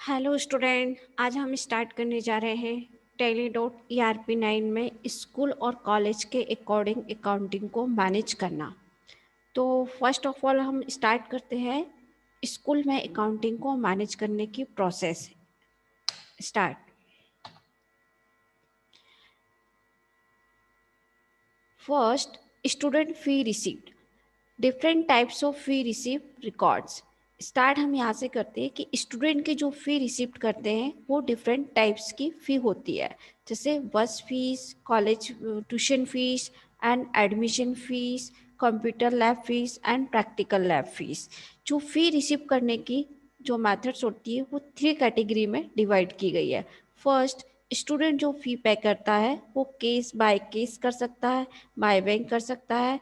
Hello student, आज हम start करने जा रहे हैं Tally.ERP9 में स्कूल और कॉलेज के अकॉर्डिंग अकाउंटिंग को मैनेज करना। तो फर्स्ट ऑफ ऑल हम स्टार्ट करते हैं स्कूल में अकाउंटिंग को मैनेज करने की process. Start. First, student fee receipt. Different types of fee receipt records. Start हम यहाँ से करते हैं कि स्टूडेंट की जो फी रिसिप्ट करते हैं वो डिफरेंट टाइप्स की फ़ी होती है, जैसे बस fees, college tuition fees and admission fees, computer lab fees and practical lab fees. जो फ़ी रिसीव करने की जो मेथड्स होती है वो 3 कैटेगरी में डिवाइड की गई है। फर्स्ट, स्टूडेंट जो फ़ी पे करता है वो केस बाय केस कर सकता है, बाय बैंक कर सकता है।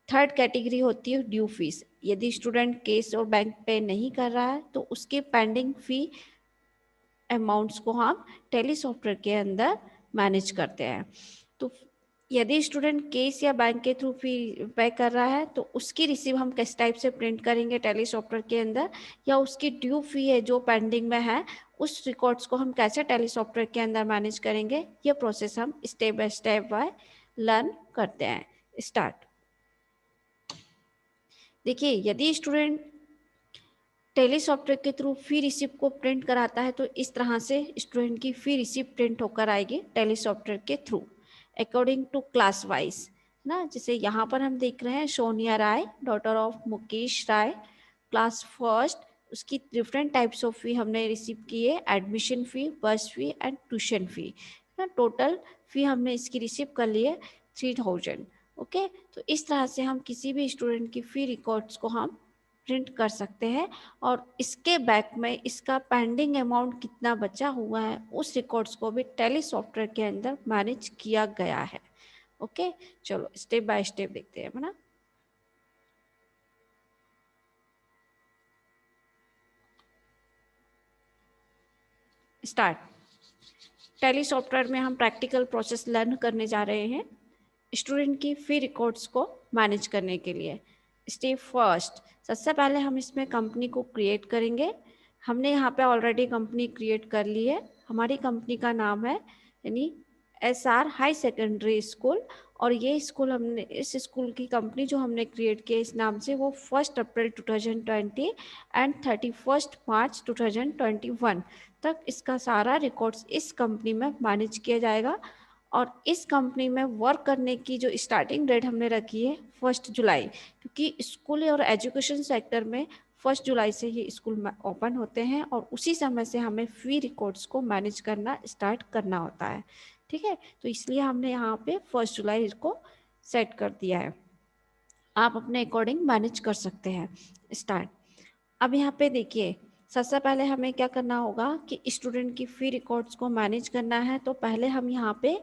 थर्ड कैटेगरी होती है ड्यू फीस। यदि स्टूडेंट केस और बैंक पे नहीं कर रहा है तो उसके पेंडिंग फी अमाउंट्स को हम टैली सॉफ्टवेयर के अंदर मैनेज करते हैं। तो यदि स्टूडेंट केस या बैंक के थ्रू फी पे कर रहा है तो उसकी रिसीव हम किस टाइप से प्रिंट करेंगे टैली सॉफ्टवेयर के अंदर, या उसकी ड्यू फी है जो पेंडिंग में है उस रिकॉर्ड्स को हम कैसे टैली सॉफ्टवेयर के अंदर मैनेज करेंगे, ये प्रोसेस हम स्टेप बाय लर्न करते हैं। स्टार्ट। देखिए, यदि स्टूडेंट टैली सॉफ्टवेयर के थ्रू फी रिसिप्ट को प्रिंट कराता है तो इस तरह से स्टूडेंट की फी रिसिप्ट प्रिंट होकर आएगी टैली सॉफ्टवेयर के through according to class wise ना। जैसे यहाँ पर हम देख रहे हैं Sonia Rai, daughter of Mukesh Rai, class first. उसकी डिफरेंट टाइप्स ऑफ फी हमने रिसीव की है, एडमिशन फी, बस फी एंड ट्यूशन फी ना। टोटल फी हमने इसकी रिसीव कर ली है 3000। ओके, तो इस तरह से हम किसी भी स्टूडेंट की फी रिकॉर्ड्स को हम प्रिंट कर सकते हैं और इसके बैक में इसका पेंडिंग अमाउंट कितना बचा हुआ है उस रिकॉर्ड्स को भी टैली सॉफ्टवेयर के अंदर मैनेज किया गया है। ओके, चलो स्टेप बाय स्टेप देखते हैं, है ना। स्टार्ट। टैली सॉफ्टवेयर में हम प्रैक्टिकल प्रोसेस लर्न करने जा रहे हैं स्टूडेंट की फी रिकॉर्ड्स को मैनेज करने के लिए। स्टेप फर्स्ट, सबसे पहले हम इसमें कंपनी को क्रिएट करेंगे। हमने यहाँ पे ऑलरेडी कंपनी क्रिएट कर ली है। हमारी कंपनी का नाम है यानी SR हाई सेकेंडरी स्कूल, और ये स्कूल हमने इस स्कूल की कंपनी जो हमने क्रिएट किया इस नाम से वो 1 अप्रैल 2020 एंड 31 मार्च 2021 तक इसका सारा रिकॉर्ड्स इस कंपनी में मैनेज किया जाएगा। और इस कंपनी में वर्क करने की जो स्टार्टिंग डेट हमने रखी है 1 जुलाई, क्योंकि स्कूल और एजुकेशन सेक्टर में 1 जुलाई से ही स्कूल ओपन होते हैं और उसी समय से हमें फी रिकॉर्ड्स को मैनेज करना स्टार्ट करना होता है। ठीक है, तो इसलिए हमने यहाँ पे 1 जुलाई को सेट कर दिया है। आप अपने अकॉर्डिंग मैनेज कर सकते हैं। स्टार्ट। अब यहाँ पे देखिए, सबसे पहले हमें क्या करना होगा कि स्टूडेंट की फ़ी रिकॉर्ड्स को मैनेज करना है। तो पहले हम यहाँ पे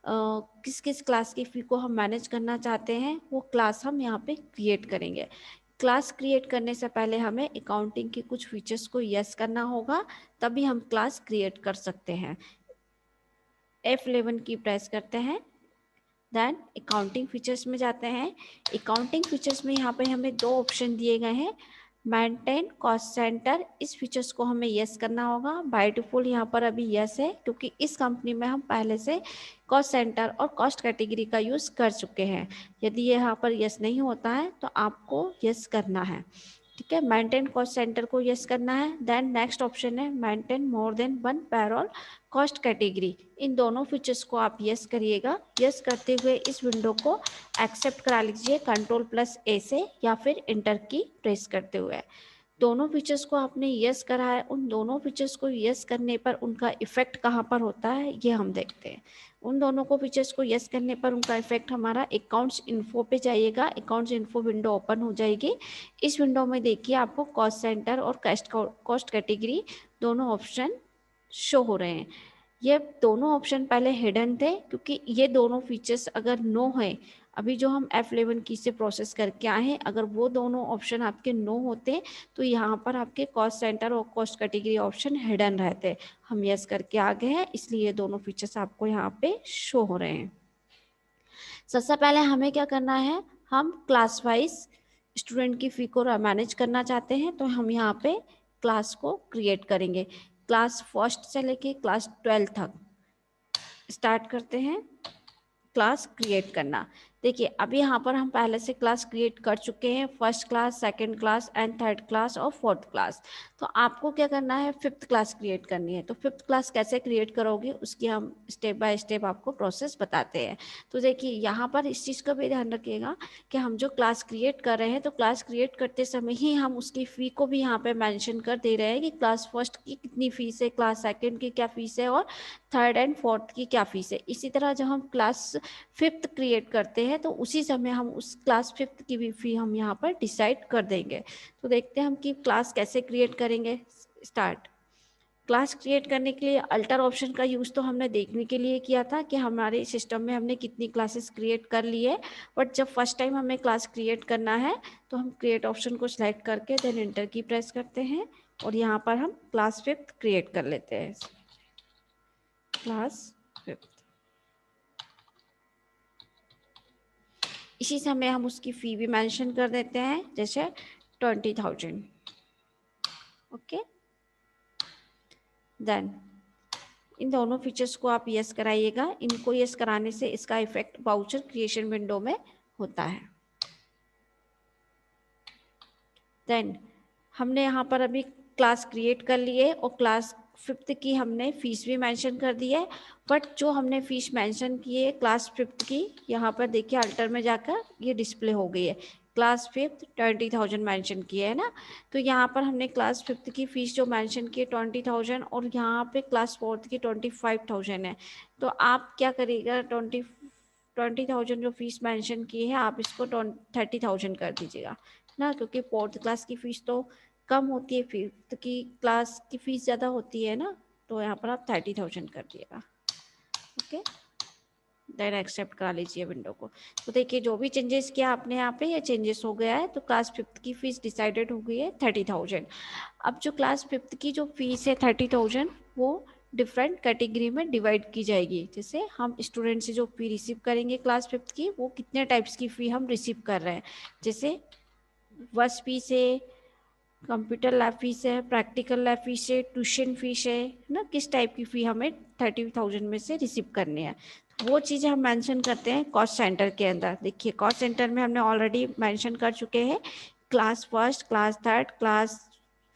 किस किस क्लास की फ़ी को हम मैनेज करना चाहते हैं वो क्लास हम यहाँ पे क्रिएट करेंगे। क्लास क्रिएट करने से पहले हमें अकाउंटिंग के कुछ फीचर्स को यस करना होगा, तभी हम क्लास क्रिएट कर सकते हैं। F11 की प्रेस करते हैं, देन अकाउंटिंग फीचर्स में जाते हैं। अकाउंटिंग फीचर्स में यहाँ पे हमें 2 ऑप्शन दिए गए हैं, मेंटेन कॉस्ट सेंटर। इस फीचर्स को हमें यस करना होगा। बाय डिफॉल्ट यहाँ पर अभी यस है क्योंकि इस कंपनी में हम पहले से कॉस्ट सेंटर और कॉस्ट कैटेगरी का यूज़ कर चुके हैं। यदि यहाँ पर यस नहीं होता है तो आपको यस करना है। ठीक है, मेंटेन कॉस्ट सेंटर को यस करना है। देन नेक्स्ट ऑप्शन है maintain more than 1 payroll cost category. इन दोनों फीचर्स को आप यस करिएगा। यस करते हुए इस विंडो को एक्सेप्ट करा लीजिए Ctrl+A से या फिर इंटर की प्रेस करते हुए। दोनों फीचर्स को आपने यस करा है, उन दोनों फीचर्स को यस करने पर उनका इफेक्ट कहाँ पर होता है ये हम देखते हैं। उन दोनों को फीचर्स को यस करने पर उनका इफेक्ट हमारा अकाउंट्स इन्फो पे जाइएगा। अकाउंट्स इन्फो विंडो ओपन हो जाएगी। इस विंडो में देखिए आपको कॉस्ट सेंटर और कॉस्ट कैटेगरी दोनों ऑप्शन शो हो रहे हैं। ये दोनों ऑप्शन पहले हिडन थे क्योंकि ये दोनों फीचर्स अगर नो है, अभी जो हम F11 की से प्रोसेस करके आए हैं, अगर वो दोनों ऑप्शन आपके नो होते तो यहाँ पर आपके कॉस्ट सेंटर और कॉस्ट कैटेगरी ऑप्शन हिडन रहते। हम यस करके आ गए हैं इसलिए ये दोनों फीचर्स आपको यहाँ पे शो हो रहे हैं। सबसे पहले हमें क्या करना है, हम क्लास वाइज स्टूडेंट की फ़ी को मैनेज करना चाहते हैं तो हम यहाँ पे क्लास को क्रिएट करेंगे। क्लास फर्स्ट से लेके क्लास 12 तक स्टार्ट करते हैं क्लास क्रिएट करना। देखिए अभी यहाँ पर हम पहले से क्लास क्रिएट कर चुके हैं, first class, second class and third class और फोर्थ क्लास। तो आपको क्या करना है, फिफ्थ क्लास क्रिएट करनी है। तो फिफ्थ क्लास कैसे क्रिएट करोगे उसकी हम स्टेप बाय स्टेप आपको प्रोसेस बताते हैं। तो देखिए यहाँ पर इस चीज़ का भी ध्यान रखिएगा कि हम जो क्लास क्रिएट कर रहे हैं तो क्लास क्रिएट करते समय ही हम उसकी फ़ी को भी यहाँ पर मैंशन कर दे रहे हैं कि क्लास फर्स्ट की कितनी फ़ीस है, क्लास सेकेंड की क्या फ़ीस है और थर्ड एंड फोर्थ की क्या फ़ीस है। इसी तरह जब हम क्लास फिफ्थ क्रिएट करते हैं तो उसी समय हम उस क्लास फिफ्थ की भी फी हम यहाँ पर डिसाइड कर देंगे। तो देखते हैं हम कि क्लास कैसे क्रिएट करेंगे। स्टार्ट। क्लास क्रिएट करने के लिए अल्टर ऑप्शन का यूज़ तो हमने देखने के लिए किया था कि हमारे सिस्टम में हमने कितनी क्लासेस क्रिएट कर ली है। बट जब फर्स्ट टाइम हमें क्लास क्रिएट करना है तो हम क्रिएट ऑप्शन को सिलेक्ट करके देन एंटर की प्रेस करते हैं और यहाँ पर हम क्लास फिफ्थ क्रिएट कर लेते हैं। Class fifth. इसी समय हम उसकी फ़ी भी मेंशन कर देते हैं, जैसे 20,000। ओके, देन इन दोनों फीचर्स को आप यस कराइएगा। इनको यस कराने से इसका इफेक्ट वाउचर क्रिएशन विंडो में होता है। देन हमने यहाँ पर अभी क्लास क्रिएट कर लिए और क्लास फिफ्थ की हमने फीस भी मेंशन कर दी है। बट जो हमने फीस मेंशन की है क्लास फिफ्थ की, यहाँ पर देखिए अल्टर में जाकर ये डिस्प्ले हो गई है। क्लास फिफ्थ 20,000 मेंशन किया है ना। तो यहाँ पर हमने क्लास फिफ्थ की फ़ीस जो मेंशन की है 20,000 और यहाँ पे क्लास फोर्थ की 25,000 है। तो आप क्या करिएगा, 20,000 जो फीस मेंशन की है आप इसको 30,000 कर दीजिएगा ना, क्योंकि फोर्थ क्लास की फ़ीस तो कम होती है, फिफ्थ की क्लास की फ़ीस ज़्यादा होती है ना। तो यहाँ पर आप 30,000 कर दिएगा। ओके, देन एक्सेप्ट करा लीजिए विंडो को। तो देखिए जो भी चेंजेस किया आपने यहाँ पे ये चेंजेस हो गया है। तो क्लास फिफ्थ की फ़ीस डिसाइडेड हो गई है 30,000। अब जो क्लास फिफ्थ की जो फीस है 30,000 वो डिफरेंट कैटेगरी में डिवाइड की जाएगी। जैसे हम स्टूडेंट से जो फ़ी रिसीव करेंगे क्लास फिफ्थ की, वो कितने टाइप्स की फ़ी हम रिसीव कर रहे हैं। जैसे बस फीस है, कंप्यूटर लैब फीस है, प्रैक्टिकल लैब फीस है, ट्यूशन फीस है ना, किस टाइप की फ़ी हमें 30,000 में से रिसीव करनी है। वो चीज़ें हम मेंशन करते हैं कॉस्ट सेंटर के अंदर। देखिए कॉस्ट सेंटर में हमने ऑलरेडी मेंशन कर चुके हैं class first, class third, class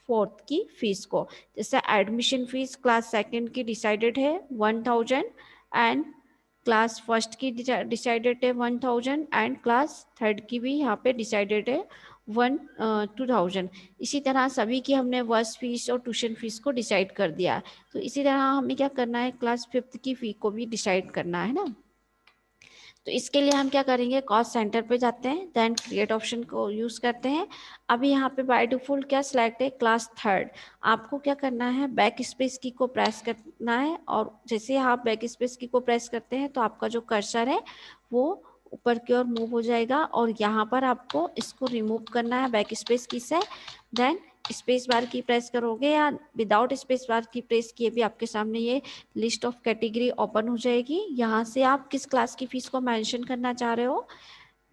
fourth की फ़ीस को। जैसे एडमिशन फ़ीस क्लास सेकंड की डिसाइडेड है 1,000 एंड क्लास फर्स्ट की डिसाइडेड है 1,000 एंड क्लास थर्ड की भी यहाँ पे डिसाइडेड है 2,000। इसी तरह सभी की हमने वर्स फीस और ट्यूशन फीस को डिसाइड कर दिया। तो इसी तरह हमें क्या करना है, क्लास फिफ्थ की फ़ी को भी डिसाइड करना है ना। तो इसके लिए हम क्या करेंगे, कॉस्ट सेंटर पे जाते हैं, देन क्रिएट ऑप्शन को यूज़ करते हैं। अभी यहाँ पे बाय डिफ़ॉल्ट क्या सिलेक्ट है, क्लास थर्ड। आपको क्या करना है, बैक स्पेस की को प्रेस करना है और जैसे आप बैक स्पेस की को प्रेस करते हैं तो आपका जो कर्सर है वो ऊपर की ओर मूव हो जाएगा और यहाँ पर आपको इसको रिमूव करना है बैक स्पेस की से। देन स्पेस बार की प्रेस करोगे या विदाउट स्पेस बार की प्रेस किए भी आपके सामने ये लिस्ट ऑफ कैटेगरी ओपन हो जाएगी। यहाँ से आप किस क्लास की फ़ीस को मेंशन करना चाह रहे हो,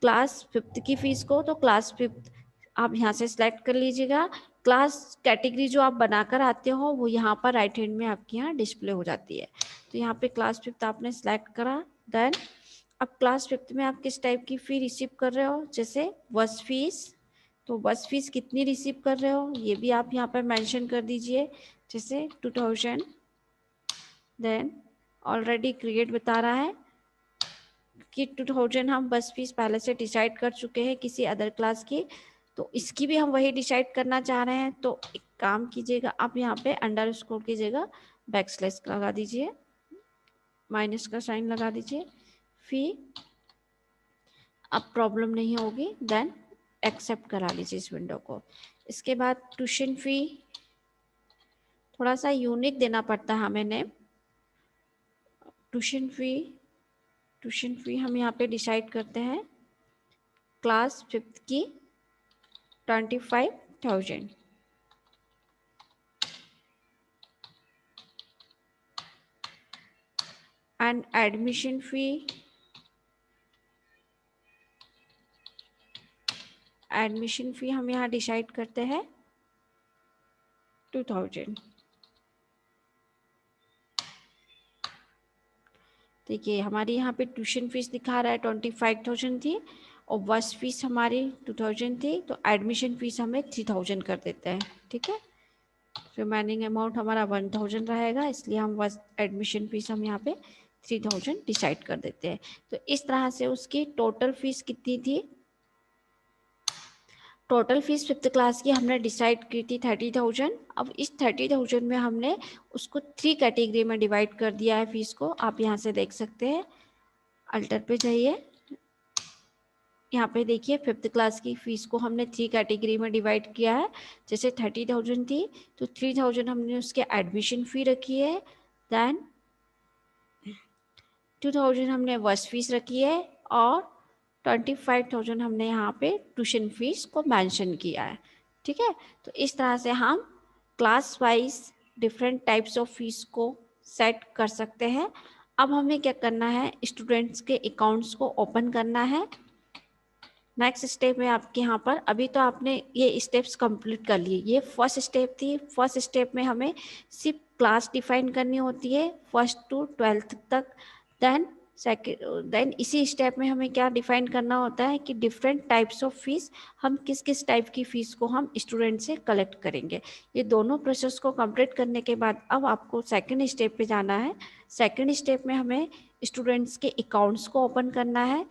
क्लास फिफ्थ की फ़ीस को, तो क्लास फिफ्थ आप यहाँ से सिलेक्ट कर लीजिएगा। क्लास कैटेगरी जो आप बनाकर आते हो वो यहाँ पर राइट हैंड में आपके यहाँ डिस्प्ले हो जाती है। तो यहाँ पे क्लास फिफ्थ आपने सेलेक्ट करा। देन अब क्लास फिफ्थ में आप किस टाइप की फ़ी रिसीव कर रहे हो, जैसे बस फीस। तो बस फीस कितनी रिसीव कर रहे हो ये भी आप यहाँ पर मेंशन कर दीजिए, जैसे 2,000। देन ऑलरेडी क्रिएट बता रहा है कि 2,000 हम बस फीस पहले से डिसाइड कर चुके हैं किसी अदर क्लास की, तो इसकी भी हम वही डिसाइड करना चाह रहे हैं। तो एक काम कीजिएगा, आप यहाँ पे अंडर स्कोर कीजिएगा, बैकस्लैश लगा दीजिए, माइनस का साइन लगा दीजिए, फी अब प्रॉब्लम नहीं होगी। देन एक्सेप्ट करा लीजिए इस विंडो को। इसके बाद ट्यूशन फ़ी थोड़ा सा यूनिक देना पड़ता है हमें नेम। ट्यूशन फ़ी हम यहाँ पे डिसाइड करते हैं क्लास फिफ्थ की 25,000 एंड एडमिशन फ़ी हम यहाँ डिसाइड करते हैं 2,000। देखिए हमारी यहाँ पे ट्यूशन फीस दिखा रहा है 25,000 थी और बस फीस हमारी 2,000 थी, तो एडमिशन फीस हमें 3,000 कर देते हैं। ठीक है, रिमेनिंग अमाउंट हमारा 1,000 रहेगा, इसलिए हम बस एडमिशन फीस हम यहाँ पे 3,000 डिसाइड कर देते हैं। तो इस तरह से उसकी टोटल फीस कितनी थी, टोटल फीस 5th क्लास की हमने डिसाइड की थी 30,000। अब इस 30,000 में हमने उसको 3 कैटेगरी में डिवाइड कर दिया है फीस को, आप यहाँ से देख सकते हैं। अल्टर पे जाइए, यहाँ पे देखिए 5th क्लास की फीस को हमने 3 कैटेगरी में डिवाइड किया है। जैसे 30,000 थी तो 3,000 हमने उसके एडमिशन फ़ी रखी है, देन 2,000 हमने बस फीस रखी है और 25,000 हमने यहाँ पे ट्यूशन फीस को मेंशन किया है। ठीक है, तो इस तरह से हम class wise different types of fees को सेट कर सकते हैं। अब हमें क्या करना है, स्टूडेंट्स के अकाउंट्स को ओपन करना है। नेक्स्ट स्टेप है आपके यहाँ पर, अभी तो आपने ये स्टेप्स कंप्लीट कर लिए, ये फर्स्ट स्टेप थी। फर्स्ट स्टेप में हमें सिर्फ क्लास डिफाइन करनी होती है 1st to 12th तक। देन इसी स्टेप में हमें क्या डिफाइन करना होता है कि डिफरेंट टाइप्स ऑफ फीस, हम किस किस टाइप की फ़ीस को हम स्टूडेंट से कलेक्ट करेंगे। ये दोनों प्रोसेस को कंप्लीट करने के बाद अब आपको सेकंड स्टेप पे जाना है। सेकंड स्टेप में हमें स्टूडेंट्स के अकाउंट्स को ओपन करना है।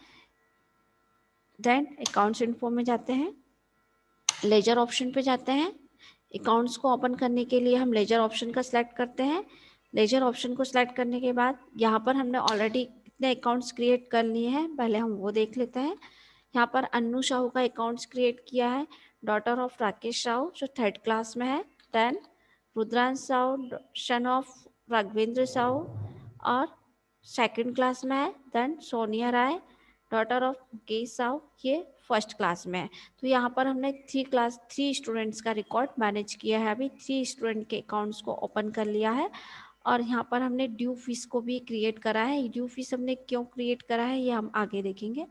देन अकाउंट्स इन्फो में जाते हैं, लेजर ऑप्शन पे जाते हैं। अकाउंट्स को ओपन करने के लिए हम लेजर ऑप्शन का सिलेक्ट करते हैं। लेजर ऑप्शन को सिलेक्ट करने के बाद यहाँ पर हमने ऑलरेडी कितने अकाउंट्स क्रिएट कर लिए हैं, पहले हम वो देख लेते हैं। यहाँ पर अन्नू साहू का अकाउंट्स क्रिएट किया है, डॉटर ऑफ राकेश साहू जो 3rd क्लास में है। Then Rudransh Sahu son of Raghvendra Sahu और 2nd क्लास में है। Then Sonia Rai daughter of Mukesh Sahu, ये 1st क्लास में है। तो यहाँ पर हमने 3 स्टूडेंट्स का रिकॉर्ड मैनेज किया है। अभी 3 स्टूडेंट के अकाउंट्स को ओपन कर लिया है और यहाँ पर हमने ड्यू फीस को भी क्रिएट करा है। ड्यू फीस हमने क्यों क्रिएट करा है ये हम आगे देखेंगे।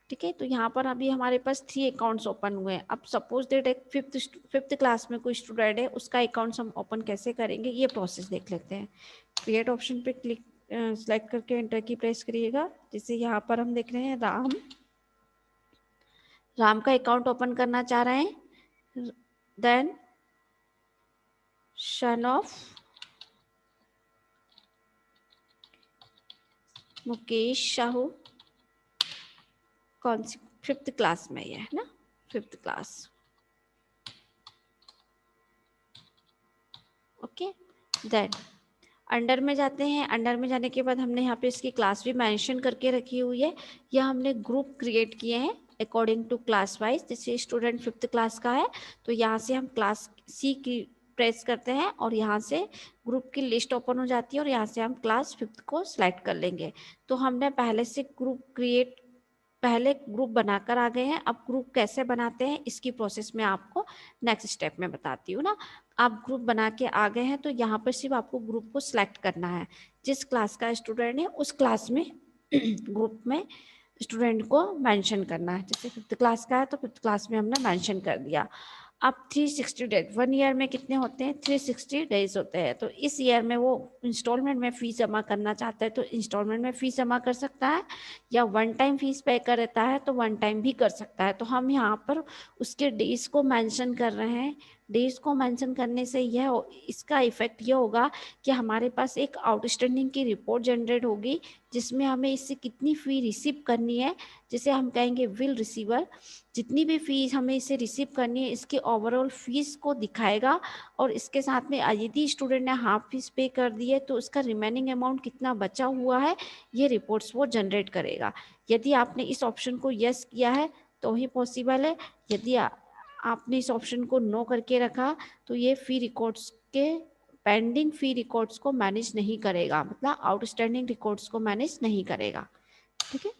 ठीक है, तो यहाँ पर अभी हमारे पास 3 अकाउंट्स ओपन हुए हैं। अब सपोज दैट एक 5th क्लास में कोई स्टूडेंट है, उसका अकाउंट्स हम ओपन कैसे करेंगे ये प्रोसेस देख लेते हैं। क्रिएट ऑप्शन पे क्लिक सेलेक्ट करके एंटर की प्रेस करिएगा। जैसे यहाँ पर हम देख रहे हैं राम का अकाउंट ओपन करना चाह रहे हैं। Then son of Mukesh Sahu, कौन सी 5th क्लास में ये है ना, 5th class. Okay, then under में जाते हैं। अंडर में जाने के बाद हमने यहाँ पे इसकी क्लास भी मेंशन करके रखी हुई है। यह हमने ग्रुप क्रिएट किए हैं अकॉर्डिंग टू क्लास वाइज। जैसे स्टूडेंट 5th क्लास का है तो यहाँ से हम क्लास सी की प्रेस करते हैं और यहाँ से ग्रुप की लिस्ट ओपन हो जाती है और यहाँ से हम क्लास 5th को सिलेक्ट कर लेंगे। तो हमने पहले से पहले ग्रुप बनाकर आ गए हैं। अब ग्रुप कैसे बनाते हैं इसकी प्रोसेस में आपको नेक्स्ट स्टेप में बताती हूँ ना। आप ग्रुप बना के आ गए हैं तो यहाँ पर सिर्फ आपको ग्रुप को सिलेक्ट करना है। जिस क्लास का स्टूडेंट है उस क्लास में ग्रुप में स्टूडेंट को मेंशन करना है। जैसे 5th क्लास का है तो 5th क्लास में हमने मेंशन कर दिया। अब 360 डेज, 1 ईयर में कितने होते हैं, 360 डेज होते हैं। तो इस ईयर में वो इंस्टॉलमेंट में फीस जमा करना चाहता है तो इंस्टॉलमेंट में फीस जमा कर सकता है, या वन टाइम फीस पे करता है तो वन टाइम भी कर सकता है। तो हम यहाँ पर उसके डेज को मेंशन कर रहे हैं। डेज को मेंशन करने से यह इसका इफेक्ट ये होगा कि हमारे पास एक आउटस्टैंडिंग की रिपोर्ट जनरेट होगी जिसमें हमें इससे कितनी फ़ी रिसीव करनी है। जैसे हम कहेंगे विल रिसीवर, जितनी भी फीस हमें इसे रिसीव करनी है इसकी ओवरऑल फीस को दिखाएगा। और इसके साथ में यदि स्टूडेंट ने हाफ फीस पे कर दी है तो उसका रिमेनिंग अमाउंट कितना बचा हुआ है ये रिपोर्ट्स वो जनरेट करेगा। यदि आपने इस ऑप्शन को यस किया है तो ही पॉसिबल है। यदि आपने इस ऑप्शन को नो करके रखा तो ये फी रिकॉर्ड्स के पेंडिंग फी रिकॉर्ड्स को मैनेज नहीं करेगा, मतलब आउटस्टैंडिंग रिकॉर्ड्स को मैनेज नहीं करेगा। ठीक है,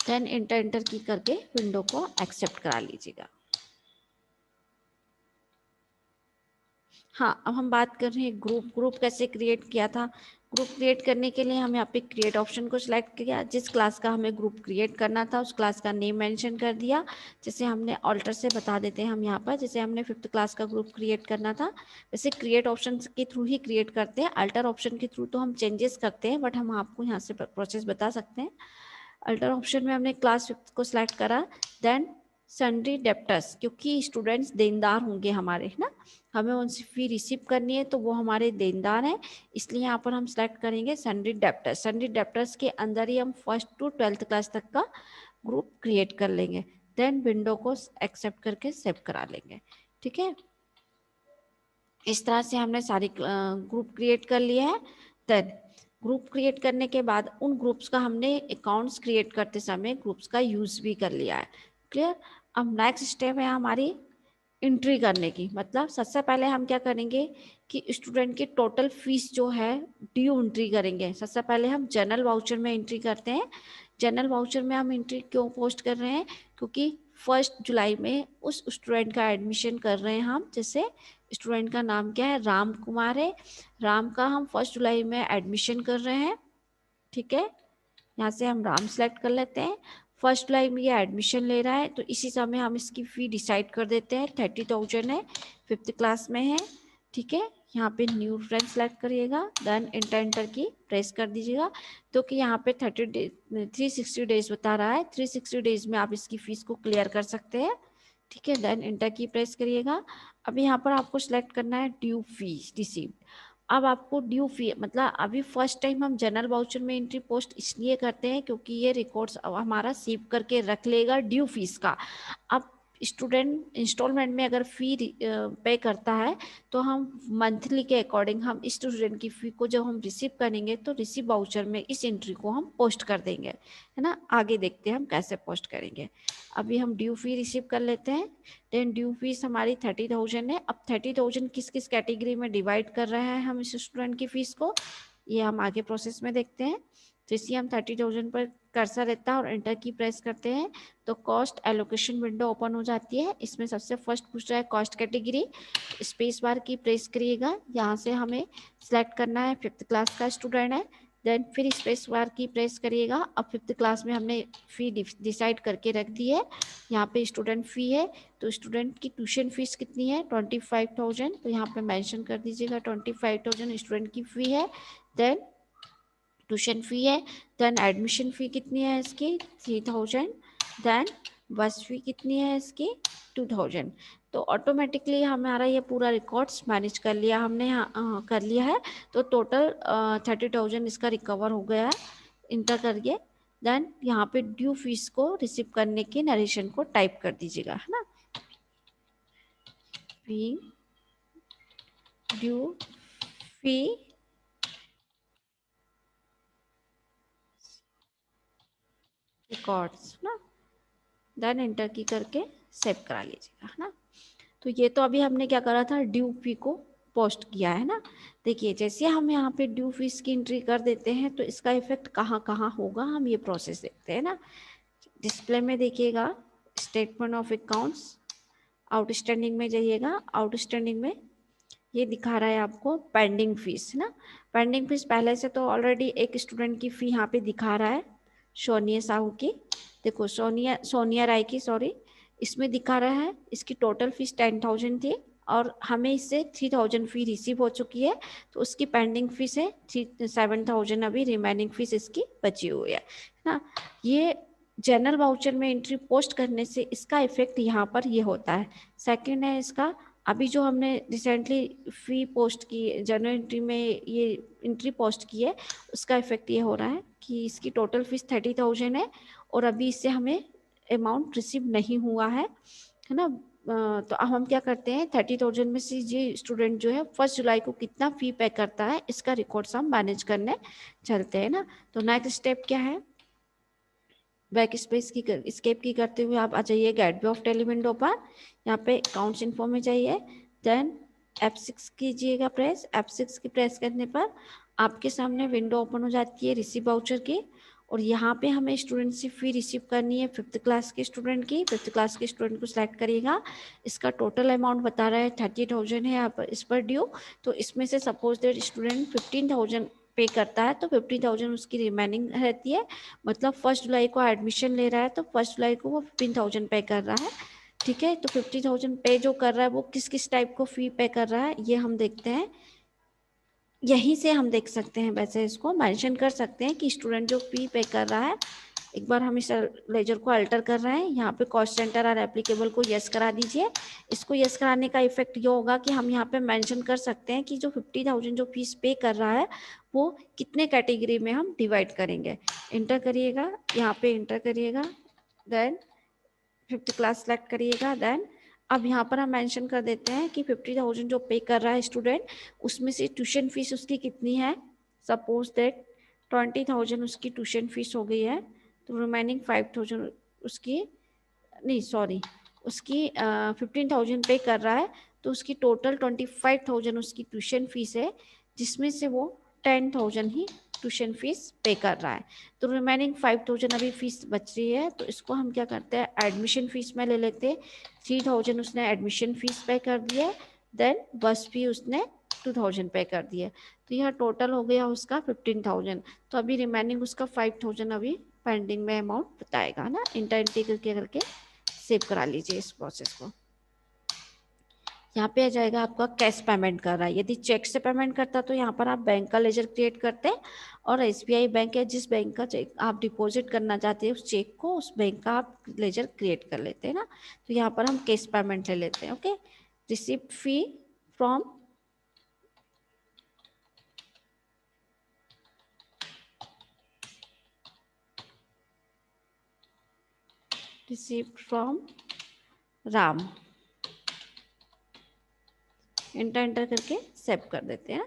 देन एंटर की करके विंडो को एक्सेप्ट करा लीजिएगा। हाँ, अब हम बात कर रहे हैं ग्रुप कैसे क्रिएट किया था। ग्रुप क्रिएट करने के लिए हम यहाँ पे क्रिएट ऑप्शन को सिलेक्ट किया, जिस क्लास का हमें ग्रुप क्रिएट करना था उस क्लास का नेम मेंशन कर दिया। जैसे हमने ऑल्टर से बता देते हैं हम यहाँ पर, जैसे हमने 5th क्लास का ग्रुप क्रिएट करना था, वैसे क्रिएट ऑप्शन के थ्रू ही क्रिएट करते हैं। अल्टर ऑप्शन के थ्रू तो हम चेंजेस करते हैं, बट हम आपको यहाँ से प्रोसेस बता सकते हैं। अल्टर ऑप्शन में हमने क्लास 5th को सिलेक्ट करा, देन सन्ड्री डेप्टर्स, क्योंकि स्टूडेंट्स देनदार होंगे हमारे, है ना, हमें उनसे फी रिसीव करनी है तो वो हमारे देनदार हैं, इसलिए यहाँ पर हम सेलेक्ट करेंगे सन्ड्री डेप्टर्स। सन्ड्री डेप्टर्स के अंदर ही हम 1st to 12th क्लास तक का ग्रुप क्रिएट कर लेंगे, देन विंडो को एक्सेप्ट करके सेव करा लेंगे। ठीक है, इस तरह से हमने सारी ग्रुप क्रिएट कर लिया है। देन ग्रुप क्रिएट करने के बाद उन ग्रुप्स का हमने अकाउंट्स क्रिएट करते समय ग्रुप्स का यूज़ भी कर लिया है। क्लियर। अब नेक्स्ट स्टेप है हमारी एंट्री करने की, मतलब सबसे पहले हम क्या करेंगे कि स्टूडेंट की टोटल फीस जो है ड्यू एंट्री करेंगे। सबसे पहले हम जनरल वाउचर में एंट्री करते हैं। जनरल वाउचर में हम एंट्री क्यों पोस्ट कर रहे हैं, क्योंकि 1 जुलाई में उस स्टूडेंट का एडमिशन कर रहे हैं हम, जैसे स्टूडेंट का नाम क्या है, राम कुमार है, राम का हम 1 जुलाई में एडमिशन कर रहे हैं। ठीक है, यहाँ से हम राम सेलेक्ट कर लेते हैं। 1 जुलाई में ये एडमिशन ले रहा है, तो इसी समय हम इसकी फ़ी डिसाइड कर देते हैं। 30,000 है, 5th क्लास में है। ठीक है, यहाँ पे न्यू फ्रेंड सेलेक्ट करिएगा, देन इंटर की प्रेस कर दीजिएगा, तो कि यहाँ पे 360 डेज बता रहा है, 360 डेज में आप इसकी फ़ीस को क्लियर कर सकते हैं। ठीक है, देन इंटर की प्रेस करिएगा। अब यहाँ पर आपको सिलेक्ट करना है ड्यू फीस रिसीव्ड। अब आपको ड्यू फी, मतलब अभी फर्स्ट टाइम हम जनरल वाउचर में एंट्री पोस्ट इसलिए करते हैं क्योंकि ये रिकॉर्ड्स हमारा सेव करके रख लेगा ड्यू फीस का। अब स्टूडेंट इंस्टॉलमेंट में अगर फ़ी पे करता है तो हम मंथली के अकॉर्डिंग हम स्टूडेंट की फ़ी को जब हम रिसीव करेंगे तो रिसीव वाउचर में इस एंट्री को हम पोस्ट कर देंगे, है ना। आगे देखते हैं हम कैसे पोस्ट करेंगे। अभी हम ड्यू फी रिसीव कर लेते हैं। देन ड्यू फीस हमारी 30,000 है। अब 30,000 किस किस कैटेगरी में डिवाइड कर रहे हैं हम इस स्टूडेंट की फ़ीस को, ये हम आगे प्रोसेस में देखते हैं। जैसे हम 30,000 पर कर्सर रहता है और एंटर की प्रेस करते हैं तो कॉस्ट एलोकेशन विंडो ओपन हो जाती है। इसमें सबसे फर्स्ट पूछ रहा है कॉस्ट कैटेगरी, स्पेस बार की प्रेस करिएगा। यहाँ से हमें सिलेक्ट करना है 5th क्लास का स्टूडेंट है, देन फिर स्पेस बार की प्रेस करिएगा। अब 5th क्लास में हमने फ़ी डिसाइड करके रख दी है। यहाँ पे स्टूडेंट फ़ी है, तो स्टूडेंट की ट्यूशन फीस कितनी है 25,000, तो यहाँ पे मेंशन कर दीजिएगा 25,000 स्टूडेंट की फ़ी है। देन ट्यूशन फ़ी है, देन एडमिशन फ़ी कितनी है इसकी 3,000, देन बस फी कितनी है इसकी 2,000। तो ऑटोमेटिकली हमारा ये पूरा रिकॉर्ड्स मैनेज कर लिया हमने यहाँ कर लिया है। तो टोटल 30,000 इसका रिकवर हो गया है। इंटर करिए, देन यहाँ पे ड्यू फीस को रिसीव करने की नरेशन को टाइप कर दीजिएगा, है ना। फी ड्यू फी रिकॉर्ड्स ना, देन इंटर की करके सेव करा लीजिएगा, है ना। तो ये तो अभी हमने क्या करा था, ड्यू फी को पोस्ट किया है ना। देखिए जैसे हम यहाँ पे ड्यू फीस की एंट्री कर देते हैं तो इसका इफेक्ट कहाँ कहाँ होगा हम ये प्रोसेस देखते हैं ना। डिस्प्ले में देखिएगा स्टेटमेंट ऑफ अकाउंट्स, आउटस्टैंडिंग में जाइएगा। आउटस्टैंडिंग में ये दिखा रहा है आपको पेंडिंग फीस, है ना। पेंडिंग फीस पहले से तो ऑलरेडी एक स्टूडेंट की फ़ी यहाँ पे दिखा रहा है, सोनिया साहू की। देखो सोनिया राय की, सॉरी, इसमें दिखा रहा है इसकी टोटल फीस 10,000 थी और हमें इससे 3,000 फ़ी रिसीव हो चुकी है, तो उसकी पेंडिंग फीस है 7,000, अभी रिमेनिंग फीस इसकी बची हुई है ना। ये जनरल वाउचर में एंट्री पोस्ट करने से इसका इफेक्ट यहाँ पर ये होता है। सेकंड है इसका, अभी जो हमने रिसेंटली फ़ी पोस्ट की जनरल एंट्री में ये एंट्री पोस्ट की है, उसका इफेक्ट ये हो रहा है कि इसकी टोटल फीस 30,000 है और अभी इससे हमें अमाउंट रिसीव नहीं हुआ है ना। तो अब हम क्या करते हैं 30,000 में से ये स्टूडेंट जो है 1 जुलाई को कितना फ़ी पे करता है इसका रिकॉर्ड्स हम मैनेज करने चलते हैं ना। तो नेक्स्ट स्टेप क्या है, बैक स्पेस की स्केप की करते हुए आप आ जाइए गेटवे ऑफ टेली विंडो पर। यहाँ पे अकाउंट्स इन्फो में जाइए, देन F6 कीजिएगा प्रेस। F6 की प्रेस करने पर आपके सामने विंडो ओपन हो जाती है रिसीव वाउचर की, और यहाँ पे हमें स्टूडेंट से फ़ी रिसीव करनी है 5th क्लास के स्टूडेंट की। 5th क्लास के स्टूडेंट को सिलेक्ट करिएगा। इसका टोटल अमाउंट बता रहा है 30,000 है आप इस पर ड्यू, तो इसमें से सपोज दैट स्टूडेंट 15,000 पे करता है तो 15,000 उसकी रिमेनिंग रहती है। मतलब 1 जुलाई को एडमिशन ले रहा है तो 1 जुलाई को वो 15,000 पे कर रहा है। ठीक है, तो 50,000 पे जो कर रहा है वो किस किस टाइप को फी पे कर रहा है ये हम देखते हैं। यहीं से हम देख सकते हैं, वैसे इसको मेंशन कर सकते हैं कि स्टूडेंट जो फी पे कर रहा है। एक बार हम इस लेजर को अल्टर कर रहे हैं, यहाँ पे कॉस्ट सेंटर और एप्लीकेबल को यस करा दीजिए। इसको यस कराने का इफेक्ट ये होगा कि हम यहाँ पे मेंशन कर सकते हैं कि जो 50,000 जो फीस पे कर रहा है वो कितने कैटेगरी में हम डिवाइड करेंगे। इंटर करिएगा, यहाँ पे इंटर करिएगा, देन 5th क्लास सेलेक्ट करिएगा। देन अब यहाँ पर हम मेंशन कर देते हैं कि 50,000 जो पे कर रहा है स्टूडेंट, उसमें से ट्यूशन फीस उसकी कितनी है। सपोज दैट 20,000 उसकी ट्यूशन फीस हो गई है, तो रिमेनिंग 5,000 उसकी, नहीं सॉरी, उसकी 15,000 पे कर रहा है तो उसकी टोटल 25,000 उसकी ट्यूशन फीस है, जिसमें से वो 10,000 ही ट्यूशन फीस पे कर रहा है। तो रिमेनिंग 5,000 अभी फीस बच रही है, तो इसको हम क्या करते हैं एडमिशन फीस में ले लेते हैं। 3,000 उसने एडमिशन फीस पे कर दी है, देन बस फी उसने 2,000 पे कर दिया, तो यह टोटल हो गया उसका 15,000। तो अभी रिमेनिंग उसका 5,000 अभी पेंडिंग में अमाउंट बताएगा ना। इंटर करके सेव करा लीजिए इस प्रोसेस को। यहाँ पे आ जाएगा आपका कैश पेमेंट कर रहा है। यदि चेक से पेमेंट करता तो यहाँ पर आप बैंक का लेजर क्रिएट करते हैं और एसबीआई बैंक या जिस बैंक का चेक आप डिपॉजिट करना चाहते हैं उस चेक को उस बैंक का आप लेजर क्रिएट कर लेते हैं ना। तो यहाँ पर हम कैश पेमेंट ले लेते हैं। Okay, receipt fee from Ram, enter करके सेव कर देते हैं।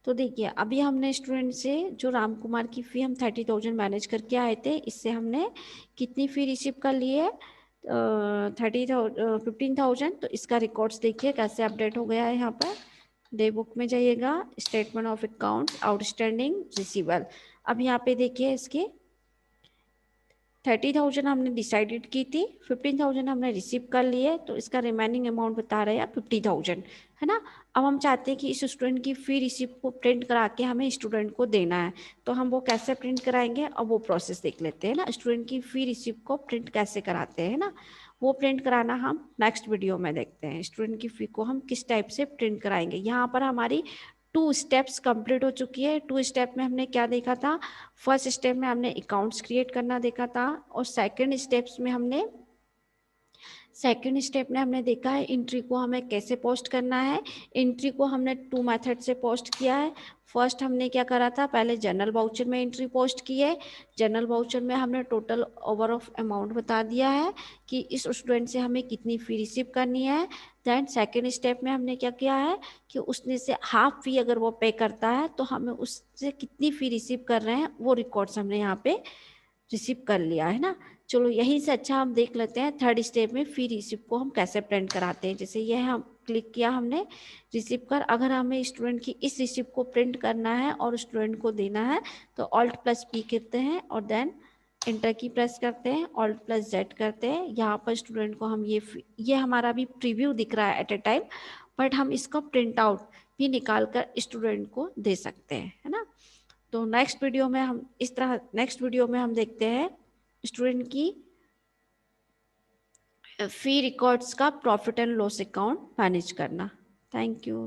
तो देखिए अभी हमने स्टूडेंट से जो राम कुमार की फ़ी हम 30,000 मैनेज करके आए थे, इससे हमने कितनी फ़ी रिसीव कर ली है 15,000। तो इसका रिकॉर्ड्स देखिए कैसे अपडेट हो गया है। यहाँ पर डे बुक में जाइएगा, स्टेटमेंट ऑफ अकाउंट, आउटस्टैंडिंग, रिसीवल। अब यहाँ पे देखिए इसकी 30,000 हमने डिसाइडेड की थी, 15,000 हमने रिसीव कर लिए, तो इसका रिमेनिंग अमाउंट बता रहे हैं 50,000, है ना। अब हम चाहते हैं कि इस स्टूडेंट की फ़ी रिसीप्ट को प्रिंट करा के हमें स्टूडेंट को देना है, तो हम वो कैसे प्रिंट कराएंगे अब वो प्रोसेस देख लेते हैं ना। स्टूडेंट की फ़ी रिसीप्ट को प्रिंट कैसे कराते हैं ना, वो प्रिंट कराना हम नेक्स्ट वीडियो में देखते हैं। स्टूडेंट की फ़ी को हम किस टाइप से प्रिंट कराएंगे। यहाँ पर हमारी 2 स्टेप्स कंप्लीट हो चुकी है। 2 स्टेप में हमने क्या देखा था, फर्स्ट स्टेप में हमने अकाउंट्स क्रिएट करना देखा था, और सेकंड स्टेप में हमने देखा है एंट्री को हमें कैसे पोस्ट करना है। एंट्री को हमने 2 मेथड से पोस्ट किया है। फर्स्ट हमने क्या करा था, पहले जनरल वाउचर में एंट्री पोस्ट की है। जनरल वाउचर में हमने टोटल ओवर ऑफ अमाउंट बता दिया है कि इस स्टूडेंट से हमें कितनी फ़ी रिसीव करनी है। दैन सेकेंड स्टेप में हमने क्या किया है कि उसने से हाफ फी अगर वो पे करता है तो हमें उससे कितनी फ़ी रिसीव कर रहे हैं वो रिकॉर्ड्स हमने यहाँ पे रिसीव कर लिया है ना। चलो यहीं से अच्छा हम देख लेते हैं थर्ड स्टेप में फ़ी रिसिप्ट को हम कैसे प्रिंट कराते हैं। जैसे यह हम क्लिक किया हमने रिसिप्ट कर, अगर हमें स्टूडेंट की इस रिसिप्ट को प्रिंट करना है और स्टूडेंट को देना है तो Alt+P करते हैं और देन इंटर की प्रेस करते हैं, Alt+Z करते हैं। यहाँ पर स्टूडेंट को हम ये हमारा भी प्रीव्यू दिख रहा है एट ए टाइम, बट हम इसको प्रिंट आउट भी निकाल कर स्टूडेंट को दे सकते हैं, है ना। तो नेक्स्ट वीडियो में हम देखते हैं स्टूडेंट की फी रिकॉर्ड्स का profit and loss account manage करना। Thank you.